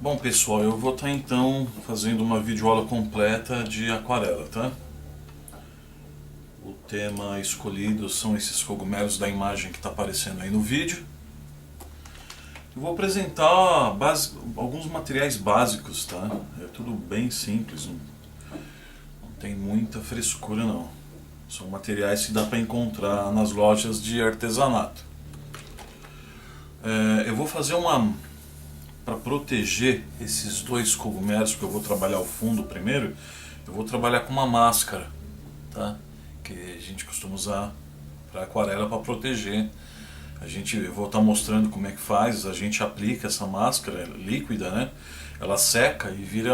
Bom pessoal, eu vou estar então fazendo uma videoaula completa de aquarela, tá? O tema escolhido são esses cogumelos da imagem que está aparecendo aí no vídeo. Eu vou apresentar alguns materiais básicos, tá? É tudo bem simples, não tem muita frescura não. São materiais que dá para encontrar nas lojas de artesanato. Eu vou fazer para proteger esses dois cogumelos, porque eu vou trabalhar o fundo primeiro, eu vou trabalhar com uma máscara, tá? Que a gente costuma usar para aquarela para proteger. Eu vou estar mostrando como é que faz, a gente aplica essa máscara líquida, né? Ela seca e vira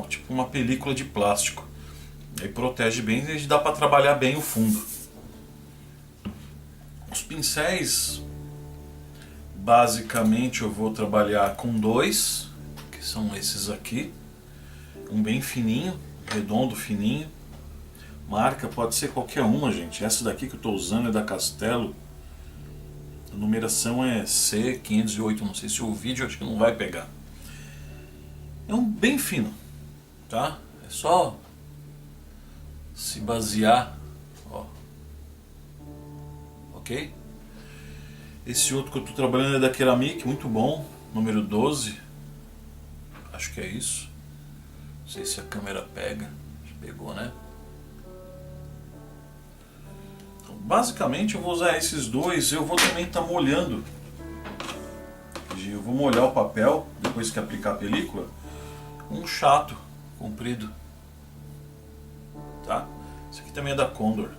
tipo uma película de plástico. Aí protege bem e dá para trabalhar bem o fundo. Os pincéis, basicamente eu vou trabalhar com dois, que são esses aqui. Um bem fininho, redondo, fininho. Marca pode ser qualquer uma, gente. Essa daqui que eu estou usando é da Castelo. A numeração é C508, não sei se o vídeo acho que não vai pegar. É um bem fino, tá? É só se basear, ó. Ok? Esse outro que eu estou trabalhando é da Keramic, muito bom, número 12. Acho que é isso. Não sei se a câmera pega. Acho que pegou, né? Então, basicamente eu vou usar esses dois. Eu vou também estar molhando. Eu vou molhar o papel, depois que aplicar a película, um chato comprido. Tá? Esse aqui também é da Condor.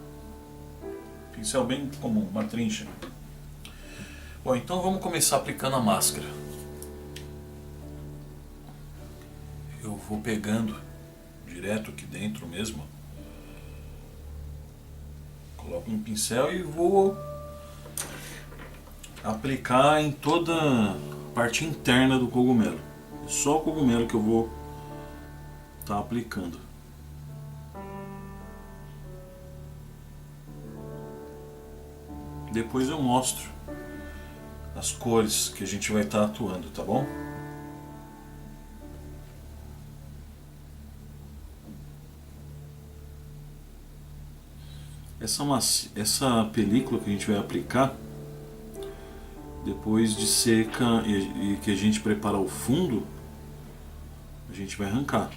Pincel bem comum, uma trincha. Bom, então vamos começar aplicando a máscara. Eu vou pegando direto aqui dentro mesmo. Coloco um pincel e vou aplicar em toda a parte interna do cogumelo. É só o cogumelo que eu vou estar aplicando. Depois eu mostro as cores que a gente vai estar atuando, tá bom? Essa película que a gente vai aplicar, depois de seca e que a gente preparar o fundo, a gente vai arrancar.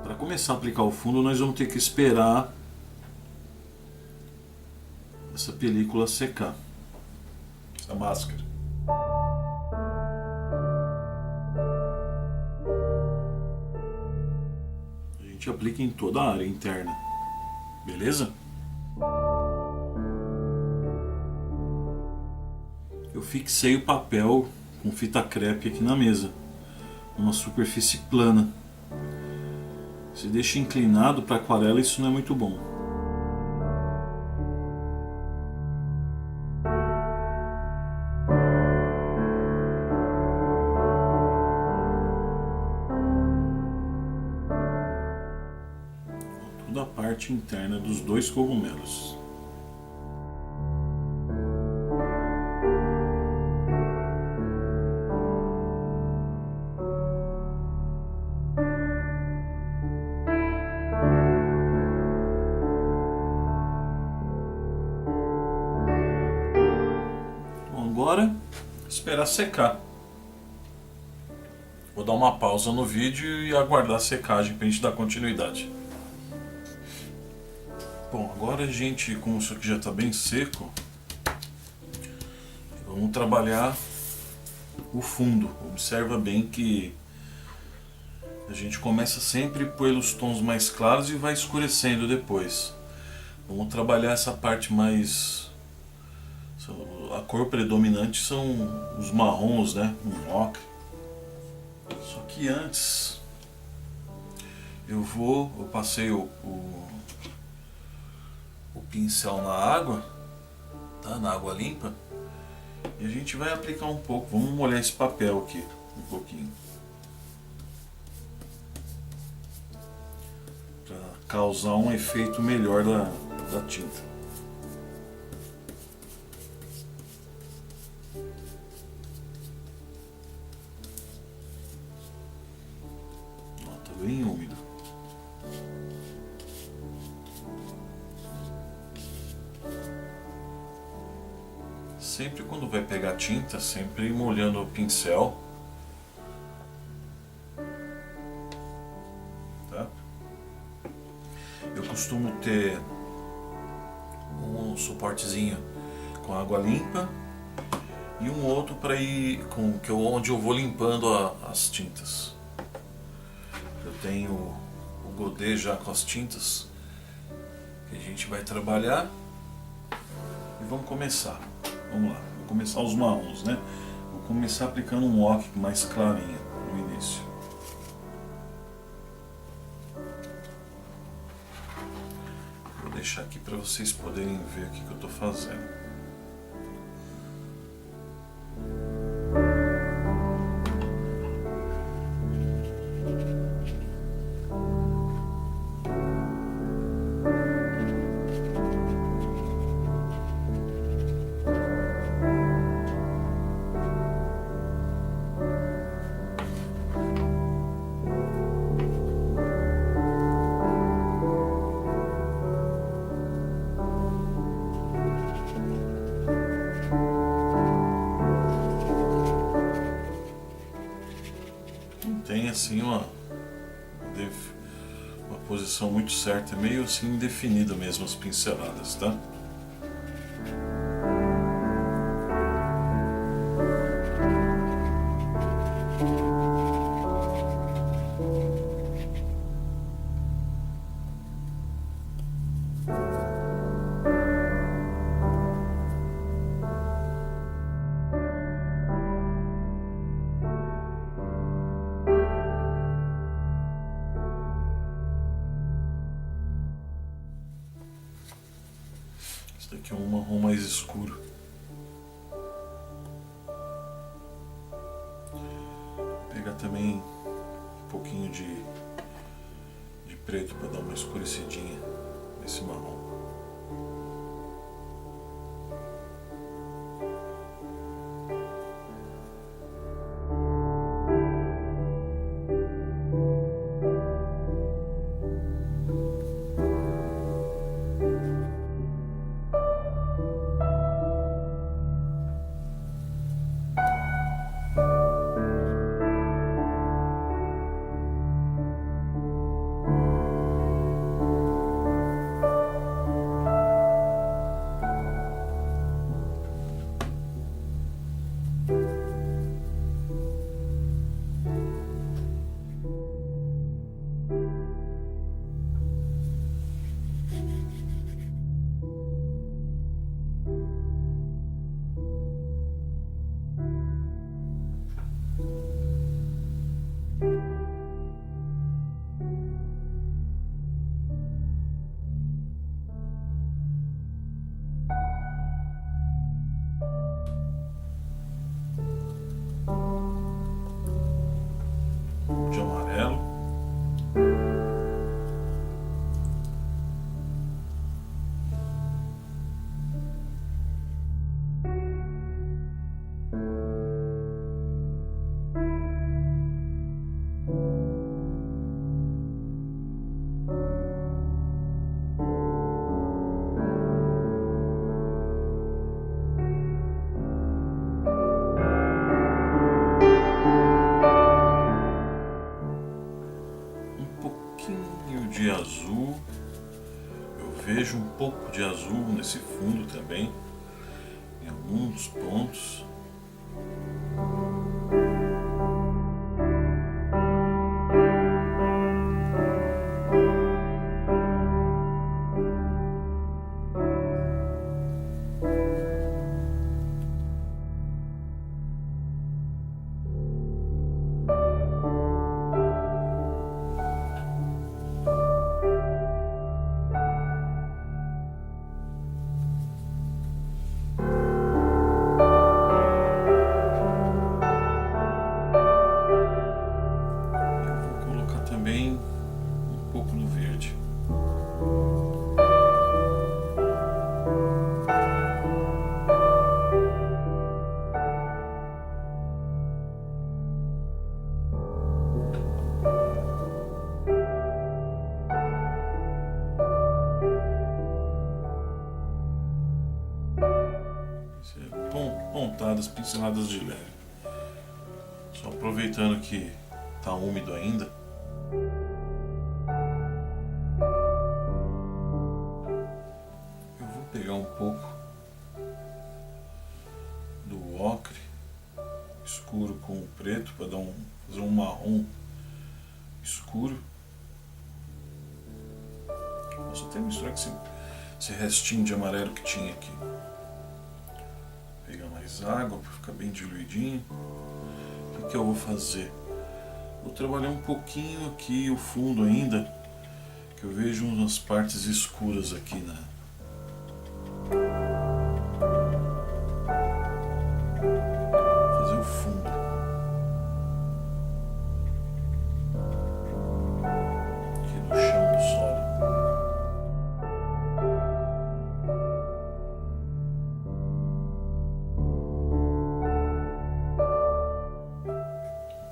Para começar a aplicar o fundo, nós vamos ter que esperar essa película secar, essa máscara. A gente aplica em toda a área interna, beleza? Eu fixei o papel com fita crepe aqui na mesa, uma superfície plana. Se deixa inclinado para aquarela, isso não é muito bom. Toda a parte interna dos dois cogumelos. Agora, esperar secar. Vou dar uma pausa no vídeo e aguardar a secagem para a gente dar continuidade. Bom, agora a gente, como isso aqui já está bem seco, vamos trabalhar o fundo. Observa bem que a gente começa sempre pelos tons mais claros e vai escurecendo depois. Vamos trabalhar essa parte mais... A cor predominante são os marrons, né? Um ocre. Só que antes eu passei o pincel na água, tá? Na água limpa, e a gente vai aplicar um pouco. Vamos molhar esse papel aqui um pouquinho para causar um efeito melhor da tinta. sempre quando vai pegar tinta, sempre molhando o pincel, tá? Eu costumo ter um suportezinho com água limpa e um outro para ir onde eu vou limpando as tintas. Eu tenho o godê já com as tintas que a gente vai trabalhar e vamos começar. Vamos lá, vou começar os marrons, né? Vou começar aplicando um oque mais clarinho no início. Vou deixar aqui para vocês poderem ver o que eu estou fazendo. Tem assim uma posição muito certa, é meio assim indefinida mesmo as pinceladas, tá? Esse daqui é um marrom mais escuro. Vou pegar também um pouquinho de preto para dar uma escurecidinha nesse marrom. De amarelo. De azul, eu vejo um pouco de azul nesse fundo também, em alguns pontos. pontadas, pinceladas de leve. Só aproveitando que tá úmido ainda. Eu vou pegar um pouco do ocre escuro com o preto para fazer um marrom escuro. Posso até misturar com esse restinho de amarelo que tinha aqui. Pegar mais água para ficar bem diluidinho. O que eu vou fazer? Vou trabalhar um pouquinho aqui o fundo ainda, que eu vejo umas partes escuras aqui, né? Fazer o fundo. Aqui no chão do solo.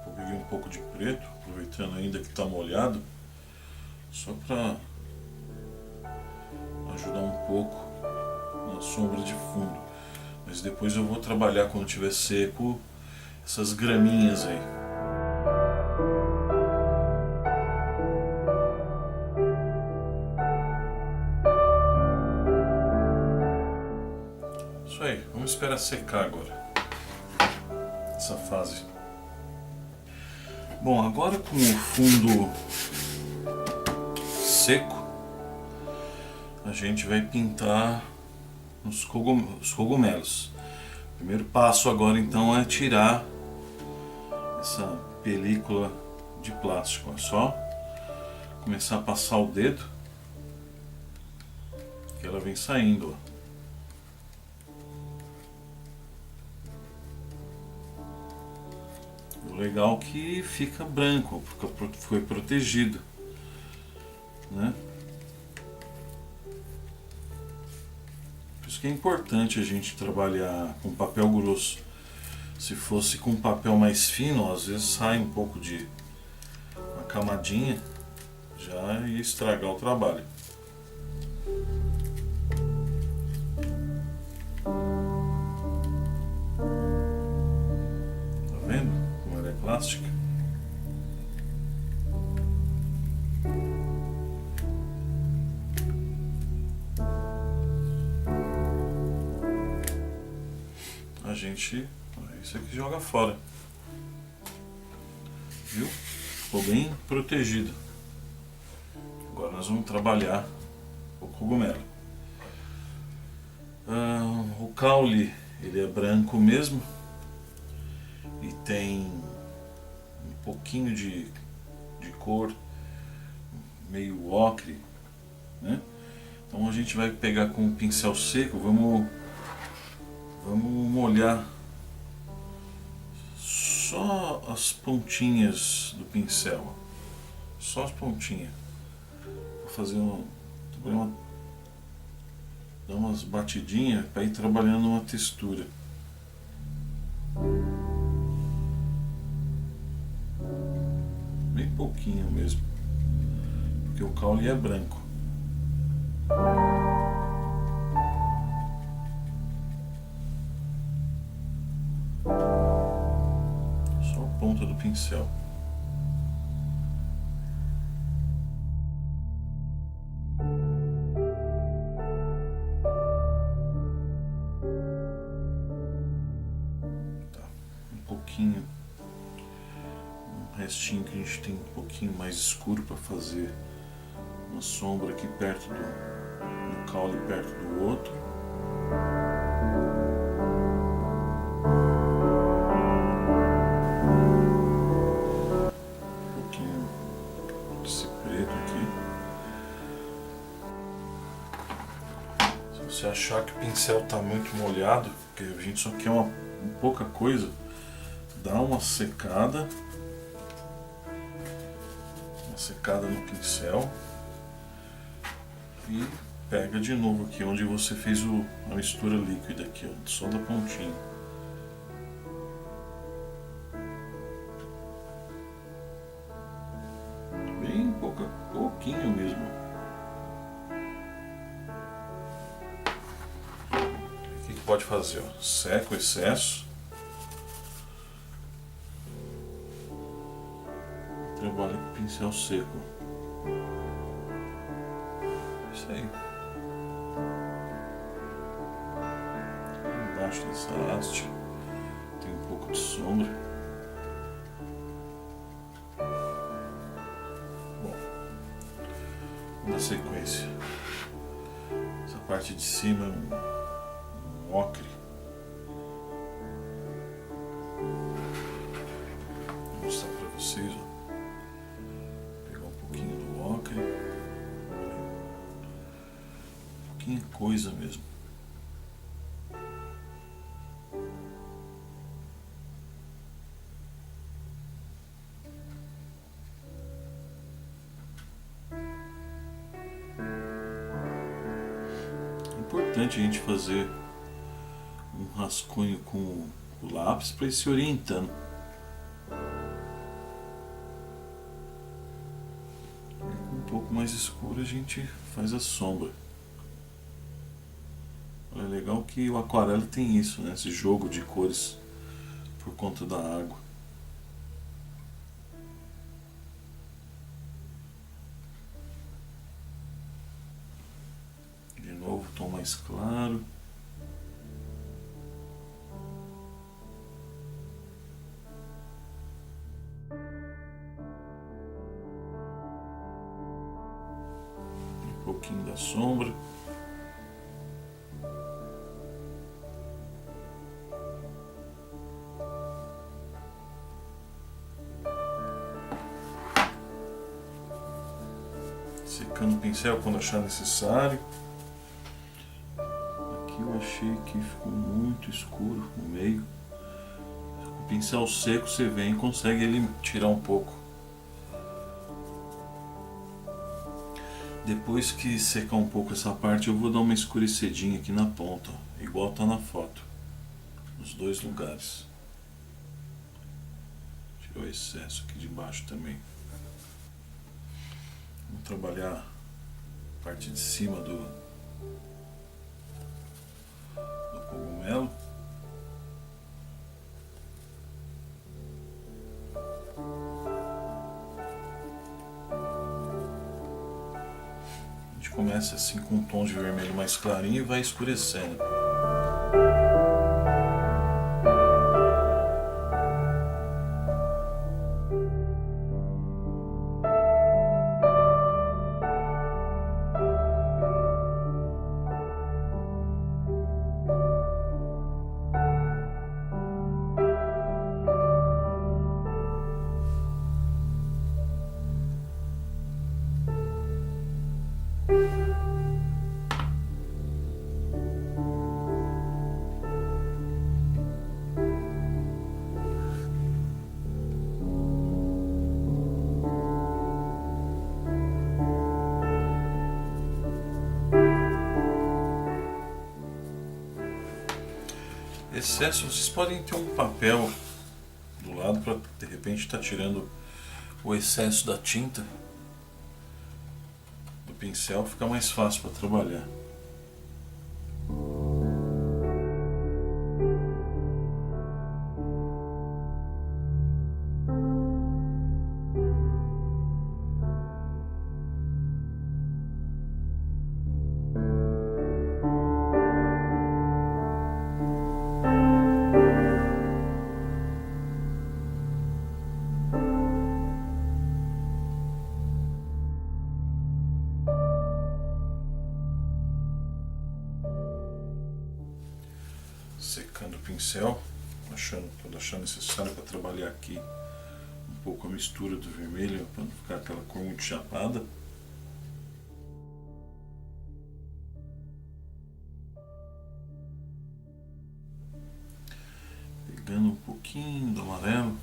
Eu peguei um pouco de preto, aproveitando ainda que está molhado, só para ajudar um pouco na sombra de fundo. Mas depois eu vou trabalhar, quando estiver seco, essas graminhas aí. Isso aí, vamos esperar secar agora essa fase. Bom, agora com o fundo seco, a gente vai pintar os cogumelos. O primeiro passo agora então é tirar essa película de plástico. É só começar a passar o dedo que ela vem saindo, ó. O legal é que fica branco, foi protegido, né? Por isso que é importante a gente trabalhar com papel grosso. Se fosse com papel mais fino, ó, às vezes sai um pouco de uma camadinha, já ia estragar o trabalho. Tá vendo como ela é plástica? A gente, isso aqui joga fora, viu? Ficou bem protegido. Agora nós vamos trabalhar o cogumelo. O caule, ele é branco mesmo e tem um pouquinho de cor meio ocre, né? Então a gente vai pegar com o pincel seco, vamos molhar só as pontinhas do pincel, só as pontinhas. Vou fazer dar umas batidinhas para ir trabalhando uma textura. Bem pouquinho mesmo, porque o caule é branco. Só a ponta do pincel. Tá, um pouquinho, um restinho que a gente tem um pouquinho mais escuro para fazer uma sombra aqui perto do caule, perto do outro. Um pouquinho desse preto aqui. Se você achar que o pincel está muito molhado, porque a gente só quer uma pouca coisa, dá uma secada no pincel e pega de novo aqui onde você fez a mistura líquida aqui, ó, só da pontinha. Bem pouquinho mesmo. Aqui pode fazer? Ó, seca o excesso. Trabalha com pincel seco. Isso aí. Embaixo dessa haste tem um pouco de sombra. Bom, vamos dar sequência. Essa parte de cima é um ocre. Vou mostrar para vocês. Ó. Pegar um pouquinho do ocre. Pouquinho coisa mesmo. É importante a gente fazer um rascunho com o lápis para ir se orientando. Um pouco mais escuro a gente faz a sombra. É legal que o aquarela tem isso, né? Esse jogo de cores por conta da água. De novo, tom mais claro. Um pouquinho da sombra. Secando o pincel quando achar necessário. Aqui eu achei que ficou muito escuro no meio. Com o pincel seco você vem e consegue ele tirar um pouco. Depois que secar um pouco essa parte, eu vou dar uma escurecidinha aqui na ponta, ó, igual tá na foto, nos dois lugares. Tirou o excesso aqui de baixo também. Vamos trabalhar a parte de cima do cogumelo. A gente começa assim com um tom de vermelho mais clarinho e vai escurecendo. Excesso, vocês podem ter um papel do lado para de repente estar tirando o excesso da tinta do pincel, fica mais fácil para trabalhar. Secando o pincel, tô achando necessário para trabalhar aqui um pouco a mistura do vermelho, para não ficar aquela cor muito chapada. Pegando um pouquinho do amarelo.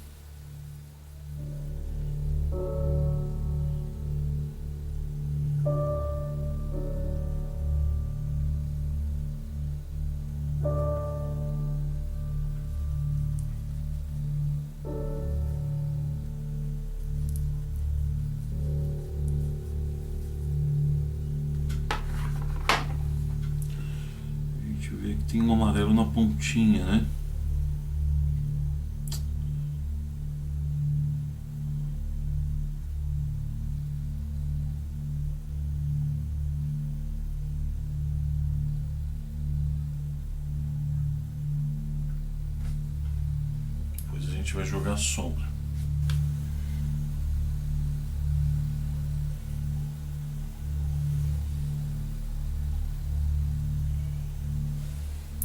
Vê que tem um amarelo na pontinha, né? Depois a gente vai jogar a sombra.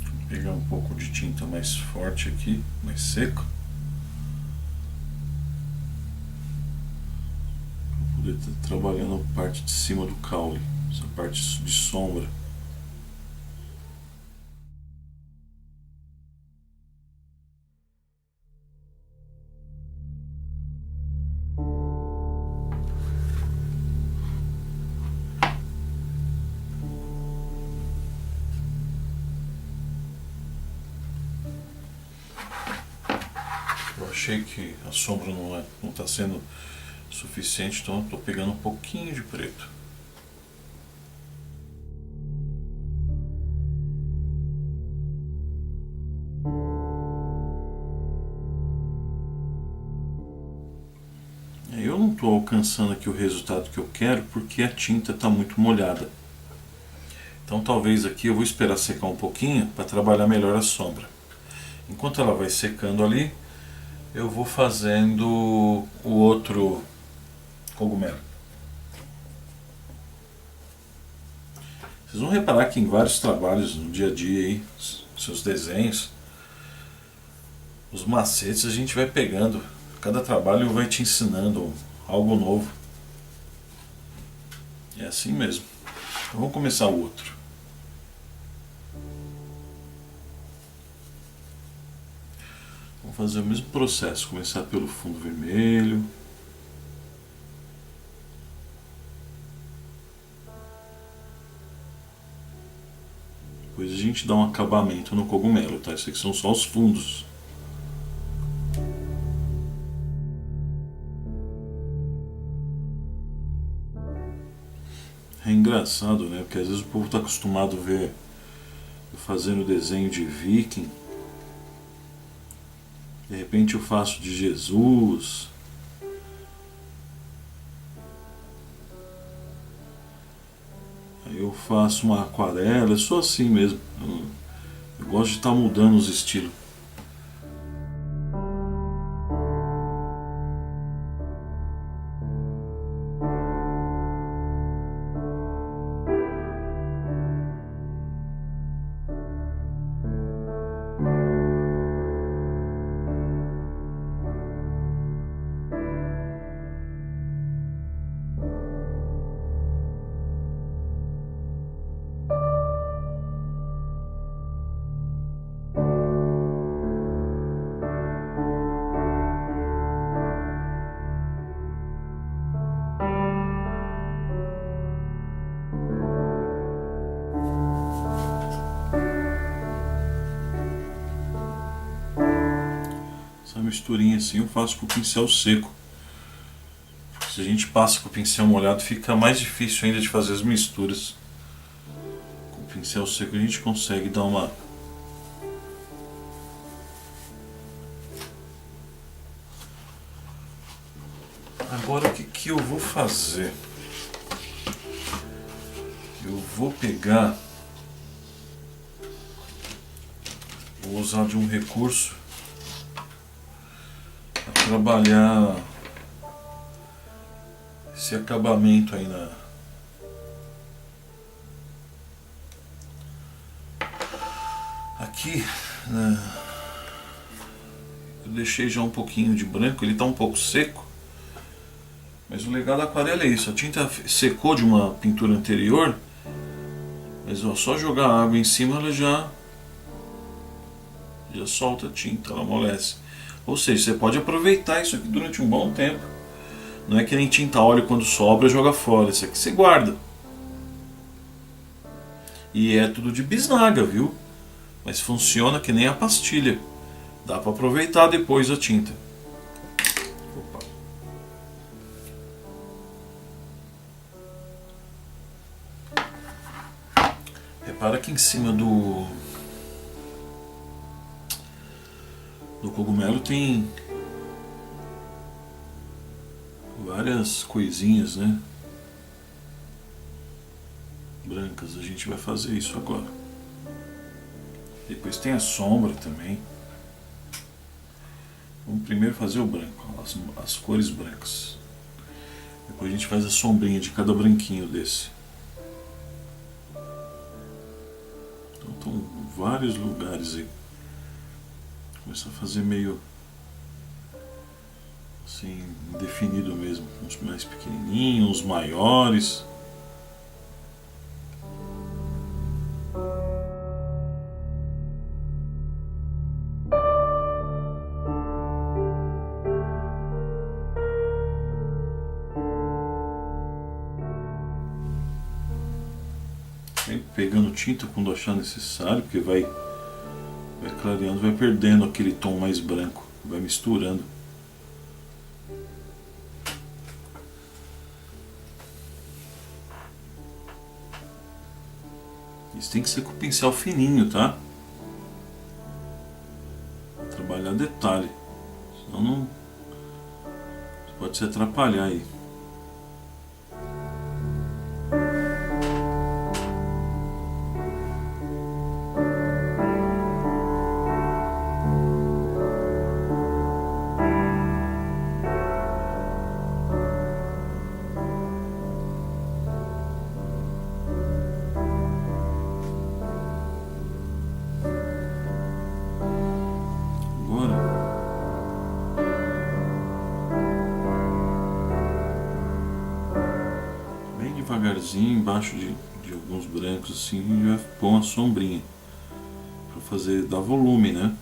Vou pegar um pouco de tinta mais forte aqui, mais seco. Para poder estar trabalhando a parte de cima do caule, essa parte de sombra. Eu achei que a sombra não está sendo suficiente, então estou pegando um pouquinho de preto. Eu não estou alcançando aqui o resultado que eu quero porque a tinta está muito molhada. Então talvez aqui eu vou esperar secar um pouquinho para trabalhar melhor a sombra. Enquanto ela vai secando ali, eu vou fazendo o outro cogumelo. Vocês vão reparar que em vários trabalhos no dia a dia aí, seus desenhos, os macetes a gente vai pegando. Cada trabalho vai te ensinando algo novo. É assim mesmo. Então vamos começar o outro. Vamos fazer o mesmo processo. Começar pelo fundo vermelho. Depois a gente dá um acabamento no cogumelo, tá? Esses aqui são só os fundos. É engraçado, né? Porque às vezes o povo está acostumado a ver eu fazendo desenho de viking. De repente eu faço de Jesus. Aí eu faço uma aquarela. Eu sou assim mesmo. Eu gosto de estar mudando os estilos. Essa misturinha assim eu faço com o pincel seco. Porque se a gente passa com o pincel molhado fica mais difícil ainda de fazer as misturas. Com o pincel seco a gente consegue dar uma... Agora o que eu vou fazer? Eu vou pegar... Vou usar de um recurso para trabalhar esse acabamento aí na... Aqui, eu deixei já um pouquinho de branco, ele está um pouco seco. Mas o legal da aquarela é isso, a tinta secou de uma pintura anterior, mas ó, só jogar água em cima ela já solta a tinta, ela amolece. Ou seja, você pode aproveitar isso aqui durante um bom tempo. Não é que nem tinta óleo, quando sobra joga fora, isso aqui você guarda. E é tudo de bisnaga, viu? Mas funciona que nem a pastilha. Dá para aproveitar depois a tinta. Opa. Repara que em cima do No cogumelo tem várias coisinhas, né? Brancas. A gente vai fazer isso agora. Depois tem a sombra também. Vamos primeiro fazer o branco, as cores brancas. Depois a gente faz a sombrinha de cada branquinho desse. Então estão vários lugares aí. Começa a fazer meio assim, definido mesmo. Uns mais pequenininhos, uns maiores. Sempre pegando tinta quando achar necessário, porque vai clareando, vai perdendo aquele tom mais branco, vai misturando. Isso tem que ser com o pincel fininho, tá? Trabalhar detalhe, senão não pode se atrapalhar aí. Devagarzinho, embaixo de alguns brancos assim, a gente vai pôr uma sombrinha para fazer, dar volume, né?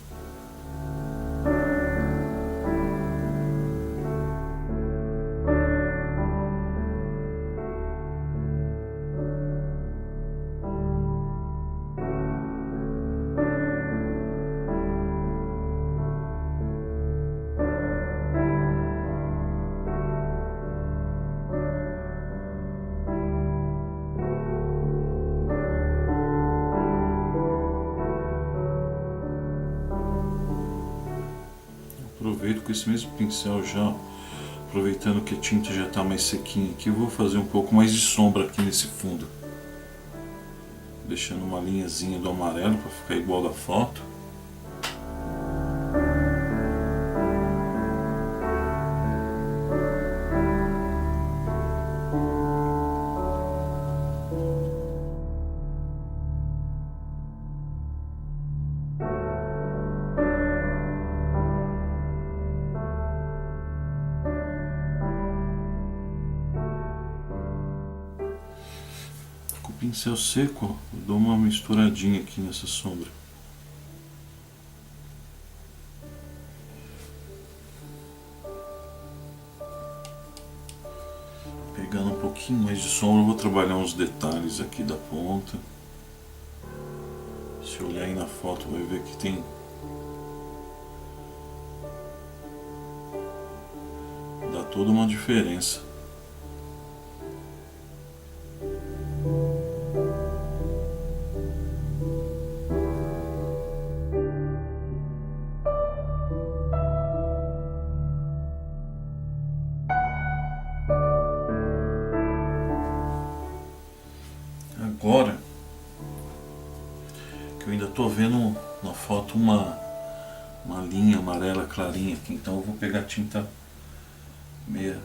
Aproveito com esse mesmo pincel já, aproveitando que a tinta já está mais sequinha aqui, eu vou fazer um pouco mais de sombra aqui nesse fundo. Deixando uma linhazinha do amarelo para ficar igual da foto. Pincel seco, eu dou uma misturadinha aqui nessa sombra. Pegando um pouquinho mais de sombra, eu vou trabalhar uns detalhes aqui da ponta. Se olhar aí na foto, vai ver que tem dá toda uma diferença. Agora que eu ainda estou vendo na foto uma linha amarela clarinha aqui, então eu vou pegar tinta meia,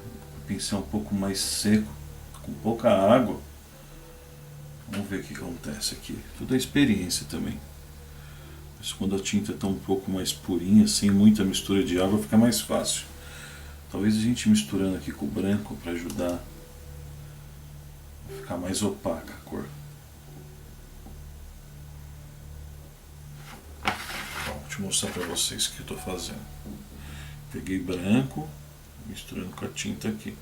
pincel um pouco mais seco, com pouca água. Vamos ver o que acontece aqui. Tudo é experiência também. Mas quando a tinta está um pouco mais purinha, sem muita mistura de água, fica mais fácil. Talvez a gente misturando aqui com o branco para ajudar a ficar mais opaca a cor. Deixa eu mostrar para vocês o que eu estou fazendo. Peguei branco, misturando com a tinta aqui.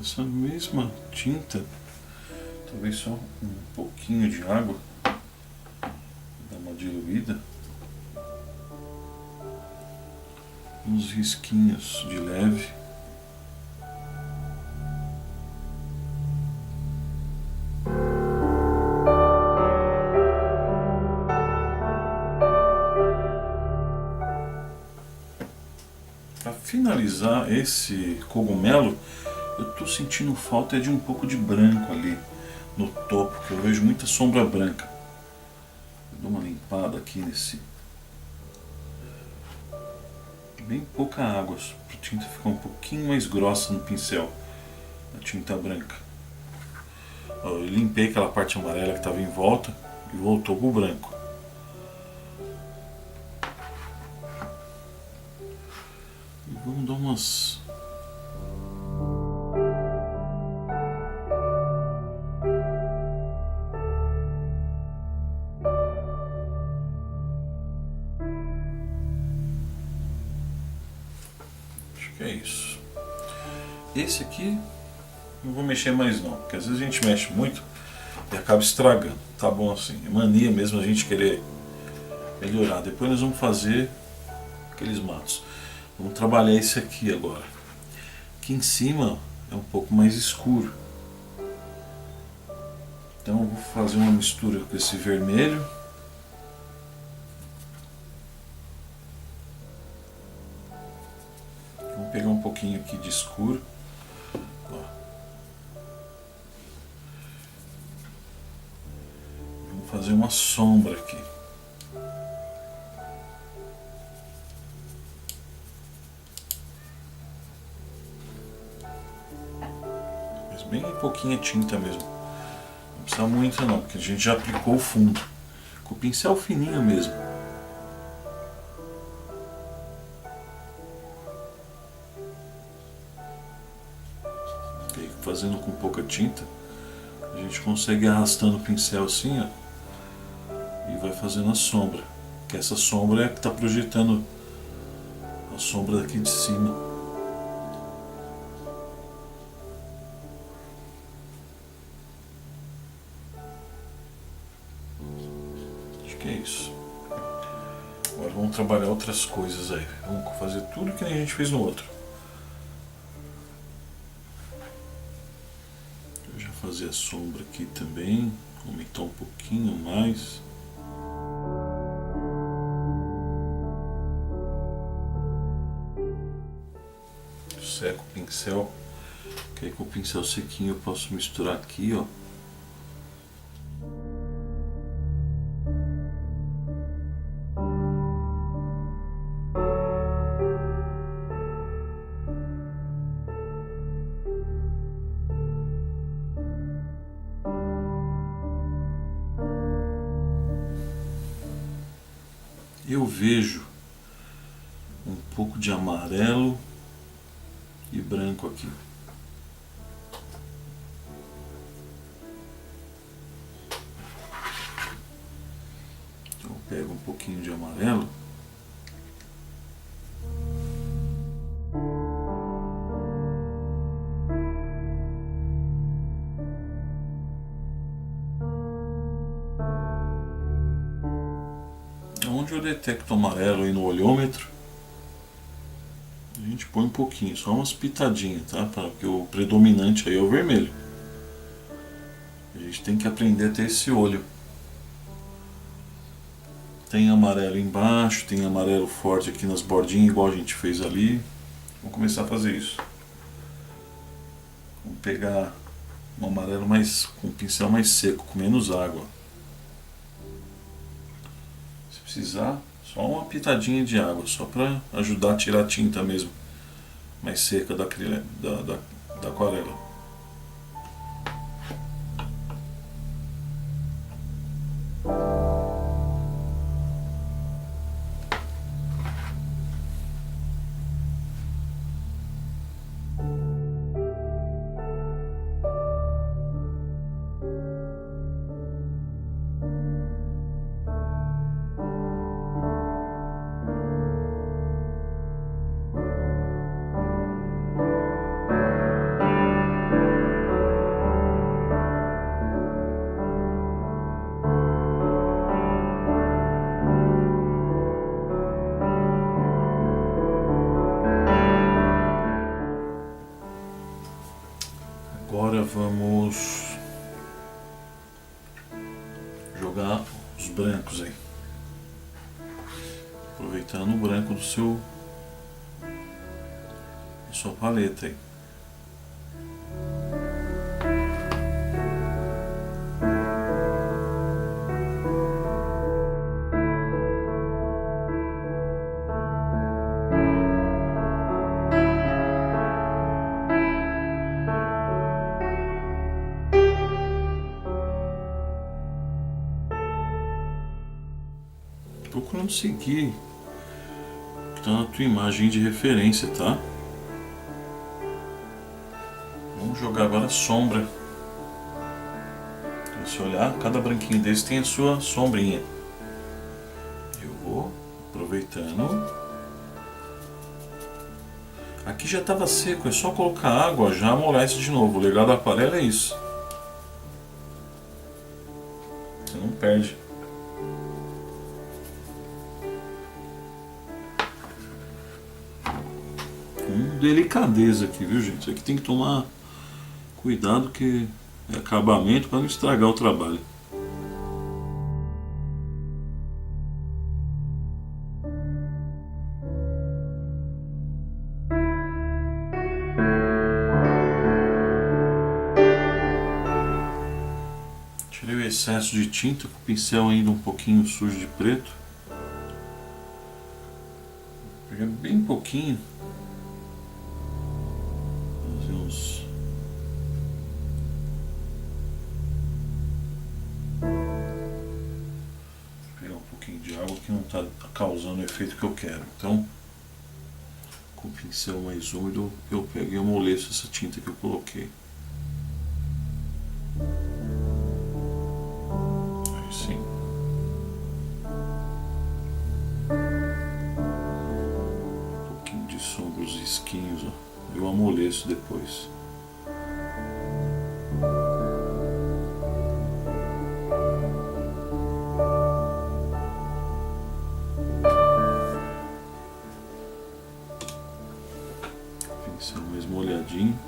essa mesma tinta, talvez só um pouquinho de água, dar uma diluída, uns risquinhos de leve. Para finalizar esse cogumelo, eu estou sentindo falta de um pouco de branco ali no topo, que eu vejo muita sombra branca. Eu dou uma limpada aqui nesse. Bem pouca água, para a tinta ficar um pouquinho mais grossa no pincel, a tinta branca. Eu limpei aquela parte amarela que estava em volta e voltou para o branco. E vamos dar umas. Acho que é isso. Esse aqui não vou mexer mais não, porque às vezes a gente mexe muito e acaba estragando. Tá bom assim, é mania mesmo a gente querer melhorar. Depois nós vamos fazer aqueles matos. Vamos trabalhar esse aqui agora. Aqui em cima é um pouco mais escuro. Então eu vou fazer uma mistura com esse vermelho. Vamos pegar um pouquinho aqui de escuro. Ó. Vamos fazer uma sombra aqui. Mas bem pouquinha tinta mesmo. Não precisa muito não, porque a gente já aplicou o fundo. Com o pincel fininho mesmo. Fazendo com pouca tinta, a gente consegue ir arrastando o pincel assim, ó, e vai fazendo a sombra. Que essa sombra é que está projetando a sombra daqui de cima. Acho que é isso. Agora vamos trabalhar outras coisas aí. Vamos fazer tudo que nem a gente fez no outro. Fazer a sombra aqui também, aumentar um pouquinho mais. Seco o pincel, que aí com o pincel sequinho eu posso misturar aqui, ó. Eu vejo um pouco de amarelo e branco aqui. Então eu pego um pouquinho de amarelo. Onde eu detecto amarelo aí no olhômetro, a gente põe um pouquinho, só umas pitadinhas, tá? Porque o predominante aí é o vermelho. A gente tem que aprender a ter esse olho. Tem amarelo embaixo, tem amarelo forte aqui nas bordinhas, igual a gente fez ali. Vamos começar a fazer isso. Vamos pegar um amarelo mais, com um pincel mais seco, com menos água. Se precisar, só uma pitadinha de água, só para ajudar a tirar a tinta mesmo, mais seca da aquarela. Agora vamos jogar os brancos aí. Aproveitando o branco da sua paleta aí. Procurando seguir o que está na tua imagem de referência, tá? Vamos jogar agora a sombra. Então, se olhar, cada branquinho desse tem a sua sombrinha. Eu vou aproveitando. Aqui já estava seco, é só colocar água, já amolece de novo. O legal da aquarela é isso. Você não perde. Com delicadeza aqui, viu, gente? Isso aqui tem que tomar cuidado, que é acabamento, para não estragar o trabalho. Tirei o excesso de tinta, com o pincel ainda um pouquinho sujo de preto. Peguei bem pouquinho. Fazer uns... Pegar um pouquinho de água que não está causando o efeito que eu quero. Então, com o pincel mais úmido, eu pego e amoleço essa tinta que eu coloquei. Aí sim. Um pouquinho de sombra, os risquinhos, ó. Eu amoleço depois. Pincel mais molhadinho.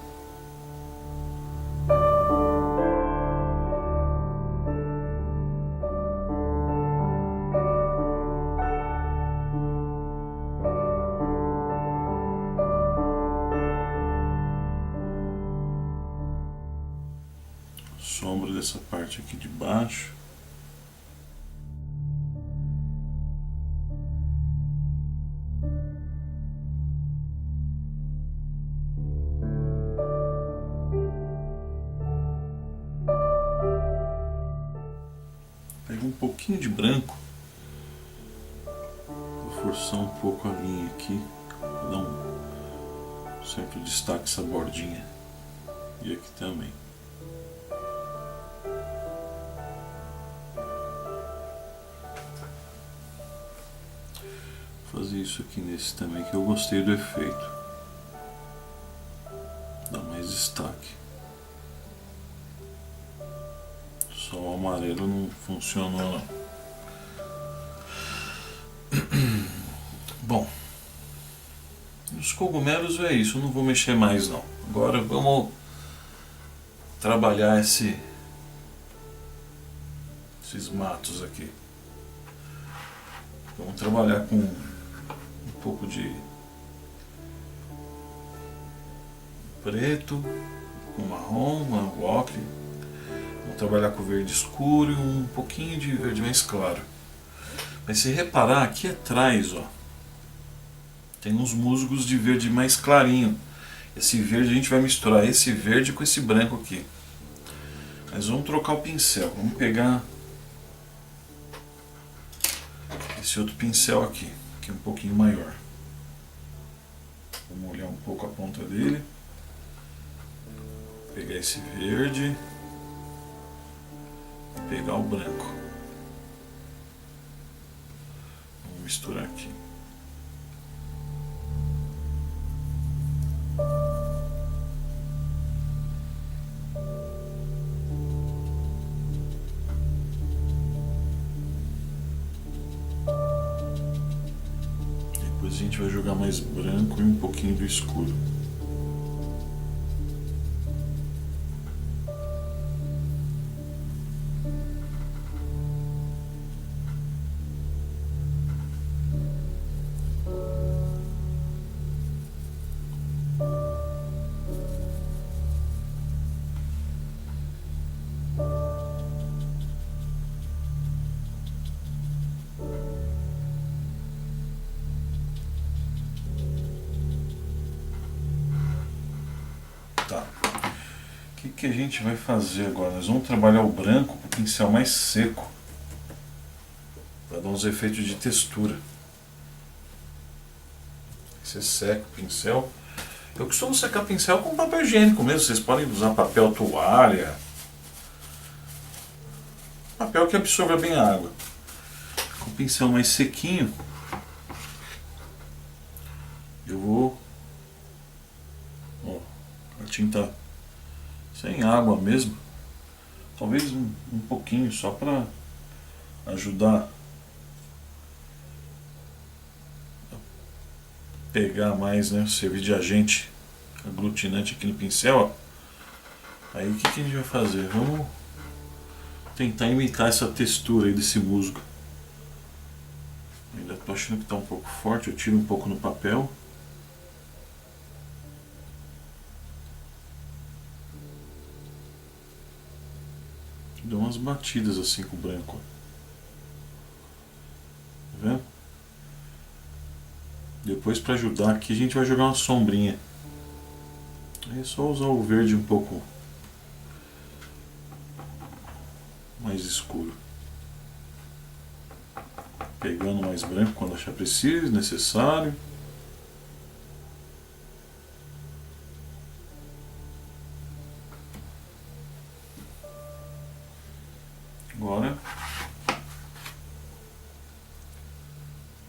Sombra dessa parte aqui de baixo. Pega um pouquinho de branco. Vou forçar um pouco a linha aqui. Vou dar um certo destaque essa bordinha. E aqui também. Fazer isso aqui nesse também, que eu gostei do efeito. Dá mais destaque. Só o amarelo não funcionou não. Bom, os cogumelos é isso, eu não vou mexer mais não. Agora vamos trabalhar esses matos aqui. Vamos trabalhar com um pouco de preto, com marrom, um ocre. Vamos trabalhar com verde escuro e um pouquinho de verde mais claro. Mas se reparar, aqui atrás, ó, tem uns musgos de verde mais clarinho. Esse verde a gente vai misturar esse verde com esse branco aqui. Mas vamos trocar o pincel. Vamos pegar esse outro pincel aqui, que é um pouquinho maior. Vou molhar um pouco a ponta dele. Pegar esse verde e pegar o branco. Vamos misturar aqui. Depois a gente vai jogar mais branco e um pouquinho do escuro. Tá. O que a gente vai fazer agora? Nós vamos trabalhar o branco com o pincel mais seco, para dar uns efeitos de textura. Você seca o pincel. Eu costumo secar pincel com papel higiênico mesmo. Vocês podem usar papel toalha, papel que absorva bem a água. Com o pincel mais sequinho, eu vou... Ó, a tinta sem água mesmo. Talvez um pouquinho, só para ajudar a pegar mais, né? Servir de agente aglutinante aqui no pincel. Ó. Aí o que a gente vai fazer? Vamos tentar imitar essa textura aí desse musgo. Ainda estou achando que está um pouco forte, eu tiro um pouco no papel. Dou umas batidas assim com o branco. Tá vendo? Depois, para ajudar aqui, a gente vai jogar uma sombrinha. Aí é só usar o verde um pouco mais escuro. Pegando mais branco quando achar preciso, necessário. Agora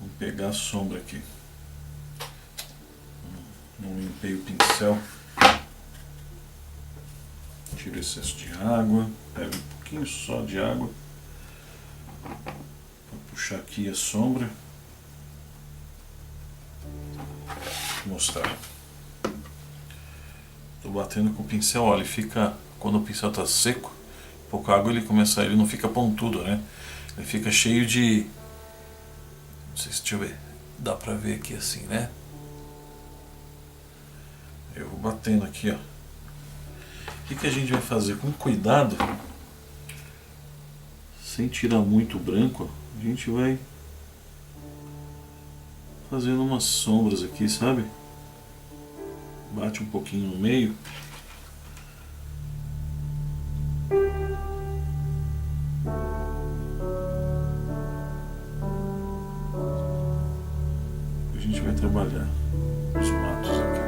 vamos pegar a sombra aqui. Não limpei o pincel. Tiro o excesso de água. Pego um pouquinho só de água. Vou puxar aqui a sombra. Vou mostrar. Estou batendo com o pincel, olha, ele fica, quando o pincel está seco, pouca água, ele não fica pontudo, né? Ele fica cheio de... Não sei se, deixa eu ver, dá pra ver aqui assim, né? Eu vou batendo aqui, ó. O que a gente vai fazer? Com cuidado, sem tirar muito o branco, a gente vai fazendo umas sombras aqui, sabe? Bate um pouquinho no meio. A gente vai trabalhar os matos aqui.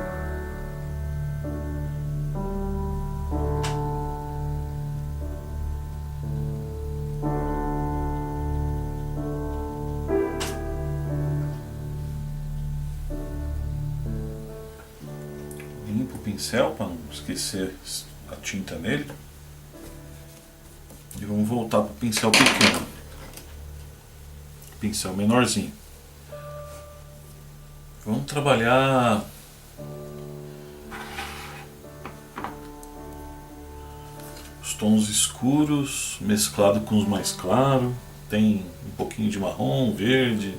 Limpo o pincel para não esquecer a tinta nele. E vamos voltar para o pincel pequeno. Pincel menorzinho. Vamos trabalhar os tons escuros mesclado com os mais claros. Tem um pouquinho de marrom, verde,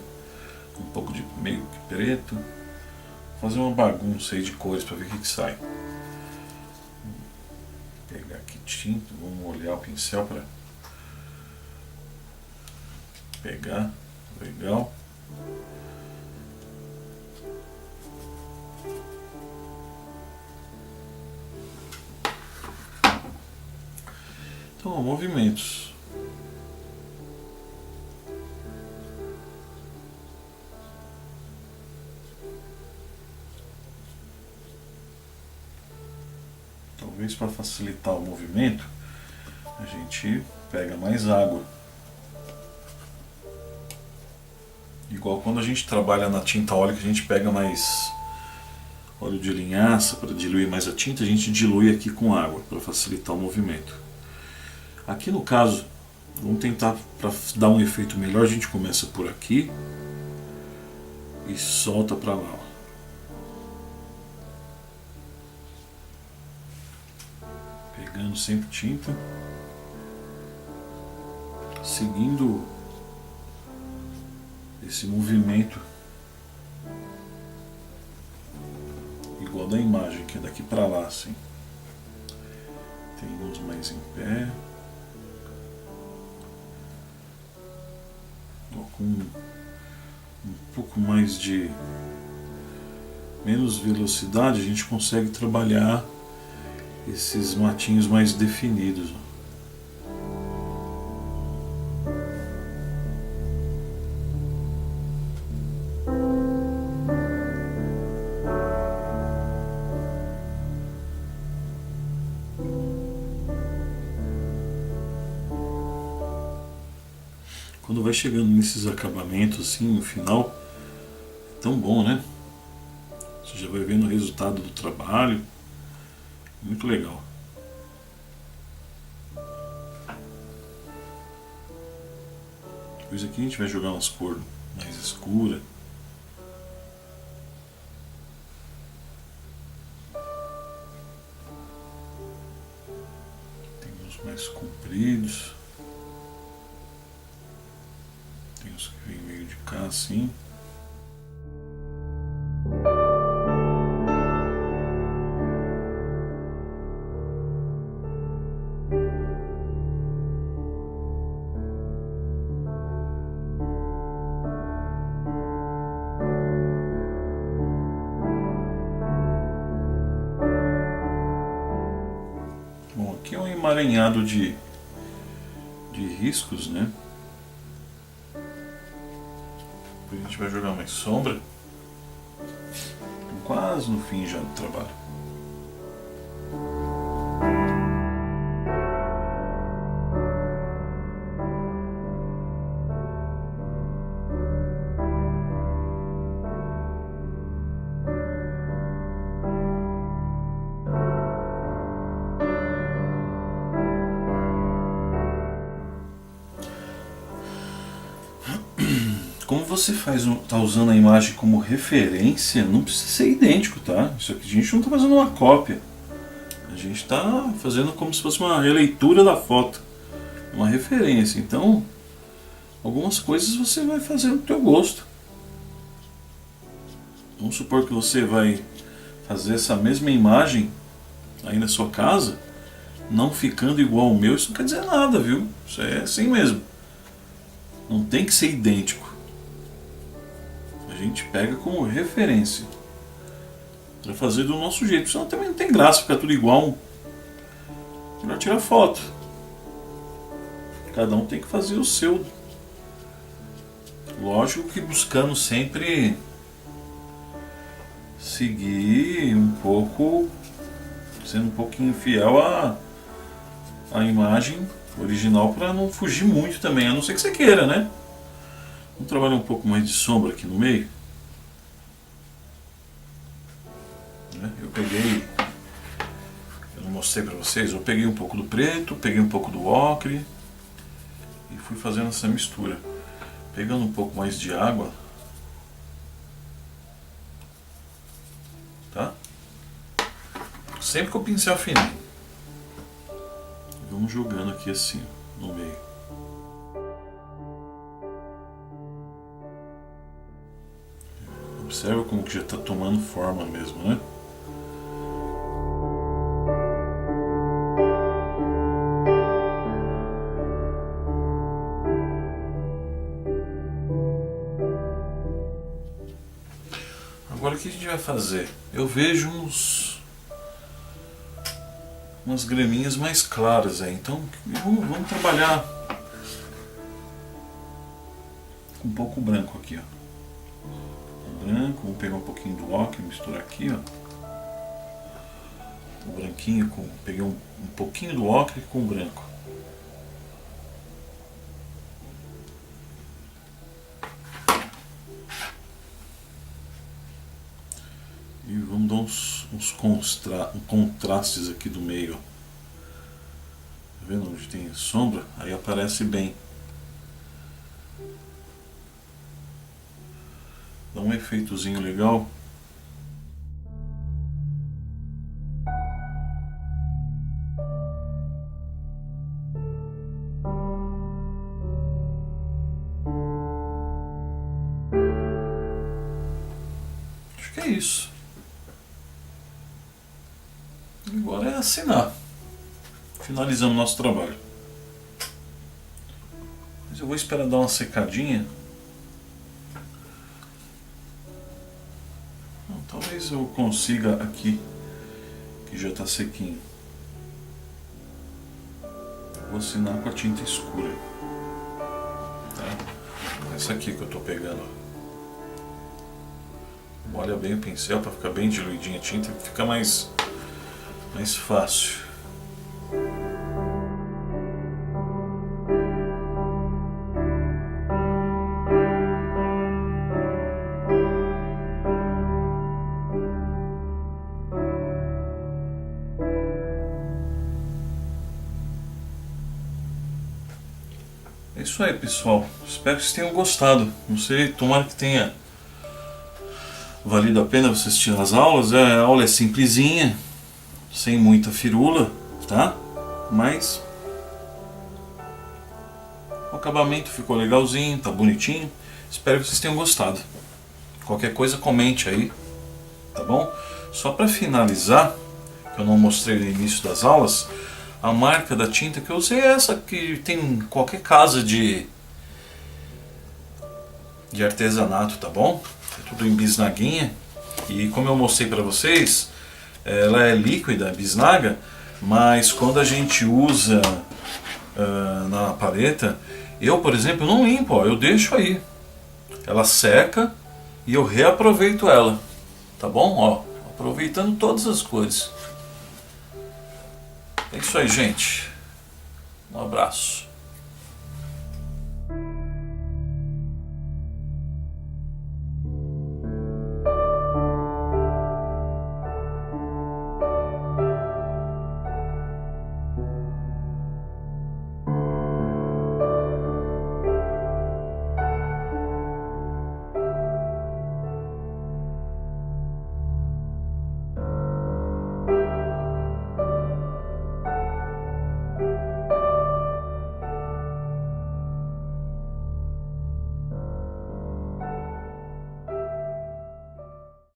um pouco de meio que preto. Vou fazer uma bagunça aí de cores para ver o que sai. Vou pegar aqui tinta, vou molhar o pincel para pegar. Legal. Então, movimentos. Talvez para facilitar o movimento, a gente pega mais água. Igual quando a gente trabalha na tinta óleo, que a gente pega mais óleo de linhaça para diluir mais a tinta, a gente dilui aqui com água para facilitar o movimento. Aqui no caso, vamos tentar, para dar um efeito melhor, a gente começa por aqui e solta para lá. Pegando sempre tinta, seguindo esse movimento igual da imagem, que é daqui para lá, assim. Tem uns mais em pé. Com um pouco mais de menos velocidade, a gente consegue trabalhar esses matinhos mais definidos. Quando vai chegando nesses acabamentos assim, no final, é tão bom, né? Você já vai vendo o resultado do trabalho. Muito legal. Depois aqui a gente vai jogar umas cores mais escuras. Tem uns mais compridos. Tem uns que vem meio de cá assim. Bom, aqui é um emaranhado de riscos, né? Depois a gente vai jogar mais sombra. Quase no fim já do trabalho. Como você tá usando a imagem como referência, não precisa ser idêntico, tá? Isso aqui a gente não está fazendo uma cópia. A gente está fazendo como se fosse uma releitura da foto, uma referência. Então, algumas coisas você vai fazer no teu gosto. Vamos supor que você vai fazer essa mesma imagem aí na sua casa, não ficando igual ao meu, isso não quer dizer nada, viu? Isso é assim mesmo. Não tem que ser idêntico. A gente pega como referência para fazer do nosso jeito, senão também não tem graça ficar tudo igual. Melhor tirar foto. Cada um tem que fazer o seu. Lógico que buscando sempre seguir um pouco, sendo um pouquinho fiel à imagem original para não fugir muito também, a não ser que você queira, né? Vamos trabalhar um pouco mais de sombra aqui no meio. Eu não mostrei para vocês, eu peguei um pouco do preto, peguei um pouco do ocre e fui fazendo essa mistura. Pegando um pouco mais de água, tá? Sempre com o pincel fininho. Vamos jogando aqui assim, no meio. Observa como que já está tomando forma mesmo, né? Agora o que a gente vai fazer? Eu vejo umas graminhas mais claras aí, então vamos trabalhar com um pouco branco aqui, ó. Branco, vamos pegar um pouquinho do ocre, misturar aqui, ó. O branquinho peguei um pouquinho do ocre com o branco. E vamos dar uns contrastes aqui do meio, ó. Tá vendo onde tem sombra? Aí aparece bem. Dá um efeitozinho legal. Acho que é isso. Agora é assinar. Finalizamos nosso trabalho. Mas eu vou esperar dar uma secadinha. Talvez eu consiga aqui, que já está sequinho. vou assinar com a tinta escura. Tá? Essa aqui que eu estou pegando. Molha bem o pincel para ficar bem diluidinha a tinta, fica mais fácil. É isso aí, pessoal. Espero que vocês tenham gostado. Não sei, tomara que tenha valido a pena você assistir as aulas. A aula é simplesinha, sem muita firula, tá? Mas o acabamento ficou legalzinho, tá bonitinho. Espero que vocês tenham gostado. Qualquer coisa, comente aí, tá bom? Só para finalizar, que eu não mostrei no início das aulas, a marca da tinta que eu usei é essa que tem em qualquer casa de artesanato, tá bom? É tudo em bisnaguinha. E como eu mostrei para vocês, ela é líquida, bisnaga, mas quando a gente usa na paleta, eu, por exemplo, não limpo, ó, eu deixo aí. Ela seca e eu reaproveito ela, tá bom? Ó, aproveitando todas as cores. É isso aí, gente. Um abraço.